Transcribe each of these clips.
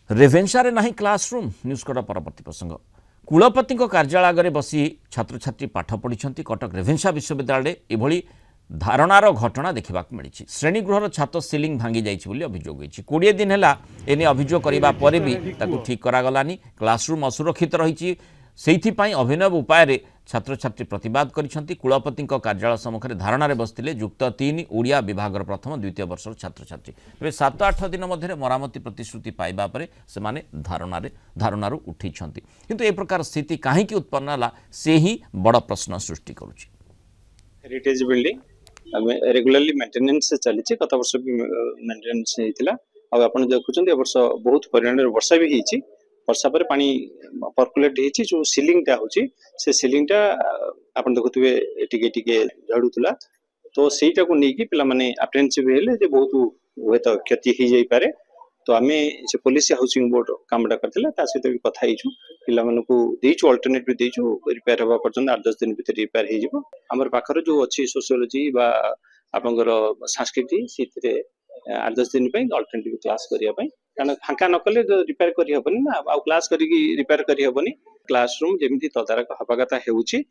रेभेन्सा रे नाही classroom news कड़ा परवर्ती प्रसंग कुलपति कार्यालय बसी छात्र छात्री पाठ पढ़ी कटक रेभेन्सा विश्वविद्यालय एभली धारणार घटना देखा मिली श्रेणीगृहर छात सिलिंग भांगी जाइए अभियोग होती 20 दिन है एने अभियोग करने पर भी ठीक करागलानी क्लासरूम असुरक्षित रही से अभिनव उपाय छात्र छात्री प्रतिवाद करिसेंती कुलपति कार्यालय सम्मुखें धारणा बसते युक्त 3 ओडिया विभाग प्रथम द्वितीय वर्ष छात्र छात्री तेज 7-8 दिन मध्य मरामती प्रतिश्रुति पाइबा परे से माने धारणार उठी किंतु ए प्रकार स्थिति कहीं उत्पन्न है से ही बड़ प्रश्न सृष्टि करुछि। हेरिटेज बिल्डिंग रेगुलरली मेंटेनेंस चली गत वर्ष भी मेंटेनेंस होता आपन देखुं वर्ष बहुत परिमाण वर्षा भी होती वर्षा पर पानी परकुलेट होती जो सीलिंग होची से सीलिंग आप देखुए टिके टिके झड़ूला तो सहीटा को लेकिन पिला माने अप्रेंटिसशिप हेले बहुत हुए तो क्षति हो जाई पारे तो आम से पुलिस हाउसिंग बोर्ड कामटा करता सहित भी कथा पिला देचु अल्टरनेट भी देचु रिपेयर हवा पर्यंत 8-10 दिन भीतर रिपेयर हो आमर पाखर जो अच्छी सोशियोलॉजी बा आपंकर संस्कृति से 8-10 दिन अल्टरनेटिव क्लास करने कारण फांका न कले रिपेयर करहबनी ना आ क्लास करी रिपेयर करहबनी क्लासरूम जेमिति तदारक हवा कथा हेउची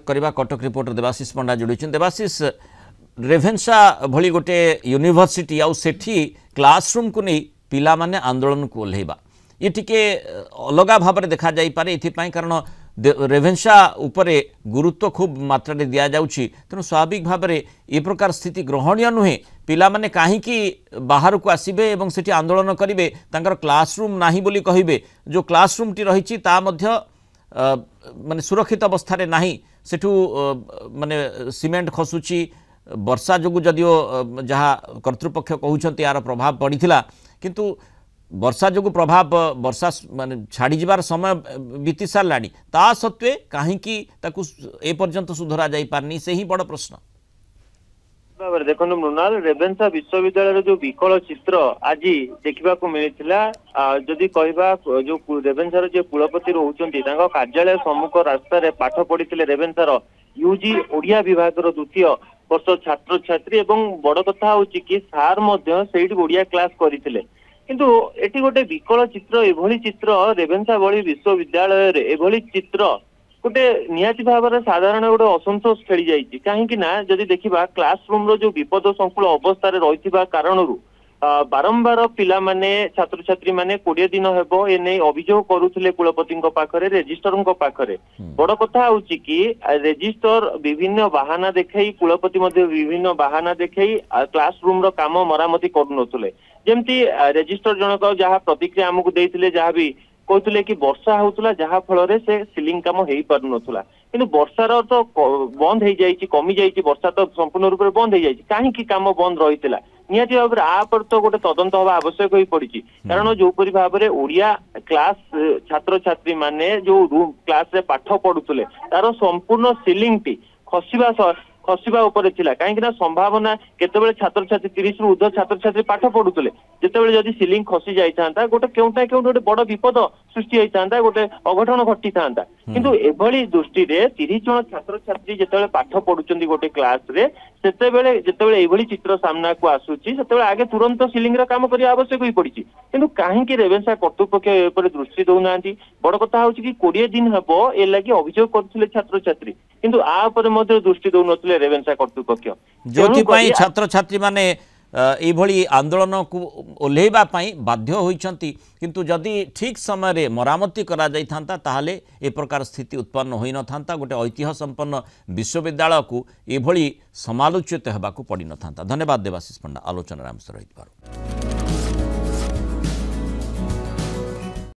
करबा कटक रिपोर्टर देवाशीष पंडा जोड़ी देवाशीष रेभेन्सा भली गोटे यूनिवर्सिटी आउ सेठी क्लासरूम को नहीं पिला माने आंदोलन को ओल्हेबा ये टिके अलगा भाव में देखा जाई पारे इथिपाई कारण रेभेन्सा उपरे गुरुत्व खूब मात्रा रे दिया जाउछि तेणु स्वाभाविक भाव में ये प्रकार स्थिति ग्रहणीय नुहे पिला माने काहींकि बाहर को आसीबे एवं सेठी आंदोलन करिवे तांकर क्लासरूम नाही बोली कहिबे जो क्लासरूम टी रहिछि ता मध्य माने सुरक्षित अवस्था रे नाही सेठू माने सीमेंट खसुची वर्षा जोगु जदियो जहाँ कर्तृपक्ष कहउछंती यार प्रभाव पड़ीथिला किंतु वर्षा जोगु प्रभाव वर्षा माने छाड़ी जिबार समय बीती सारानी ता सत्वे काहींकि ताकु ए पर्यंत सुधरा जाई पारनी से ही बड़ प्रश्न। देखो मृणाल रेभेन्सा विश्वविद्यालय जो विकल चित्र आज देखा मिलता जदि कहवा जो रेभेन्सार जो कुलपति रोचंती कार्यालय सम्मुख रास्तार पाठ पढ़ी रेभेन्सार यूजी ओडिया विभाग द्वितीय वर्ष छात्र छात्री एवं बड़ कथा हूँ कि सार ओडिया क्लास करते किंतु एटी गोटे विकल चित्र एभली चित्र रेभेन्सा भली विश्वविद्यालय एभली चित्र गोटे निहाती भाव में साधारण गोटे असंतोष खेली जाइए कहीं ना जदि देखा क्लासरूम रो जो विपद संकुल अवस्था रही कारण बारंबार पिला माने छात्र छात्री माने 20 दिन हेबो एने अभियोग करुथिले कुलपति पाखरे रेजिस्टर पाखरे बड़ कथा होची कि रेजिस्टर विभिन्न बहाना देखाई कुलपति मध्य विभिन्न बहाना देखाई क्लासरूम रो काम मरामती करुनथुले जेमती रेजिस्टर जनक जहाँ प्रतिक्रिया आमको देइथिले जहाँ भी कहते कि वर्षा होता जहाँ फल से सिलिंग कम हो पार नाला कि वर्षार तो बंद हो जाए कमी जाइए वर्षा तो संपूर्ण रूप से बंद हो जाए कहीं काम बंद रही है निहाती भाव में आप तो गोटे तदंत हवा आवश्यक हो पड़ी कारण जो भाव में ओडिया क्लास छात्र छात्री माने जो रूम क्लास रे पाठ पढ़ुले तार संपूर्ण सिलिंग टी खसवा उपर थिला कहीं संभावना केतबेले छात्र छात्री 30 रु ऊर्ध्व छात्र छात्री पाठ पढ़ुले जितेबाला जदि सिलिंग खसी जाता गोटे केउटा गोटे बड़ विपद सृष्टि होता गोटे अघटन घटी था किंतु एभली दृष्टि 30 जन छात्र छात्री जितेबाला पाठ पढ़ुचंदी गोटे क्लास रे सेतेबेले जितेबाला एभली चित्र सामना को आसुची सेतेबाला आगे तुरंत सिलिंग रा काम करिया आवश्यक होई पड़िची किंतु काहेकि रेभेन्सा कर्तृपक्ष एपर दृष्टि दउनांती बड़ कथा होची कि 20 दिन हेबो ए लागि अभियोग करथिले छात्र छात्री किंतु आ पर मध्य दृष्टि दउनथिले रेभेन्सा कर्तृपक्ष जोथि छात्र छात्री माने एभली आंदोलन को ओल्हेबा बाध्य होइछंती किंतु जदि ठीक समय रे मरामती करा जाई थांता ताहाले ए प्रकार स्थिति उत्पन्न होई न थांता गोटे ऐतिह्य संपन्न विश्वविद्यालय को एभली समालोचित हेबाकू पड़ी न थांता। धन्यवाद देवाशीष पंडा आलोचना राम रही।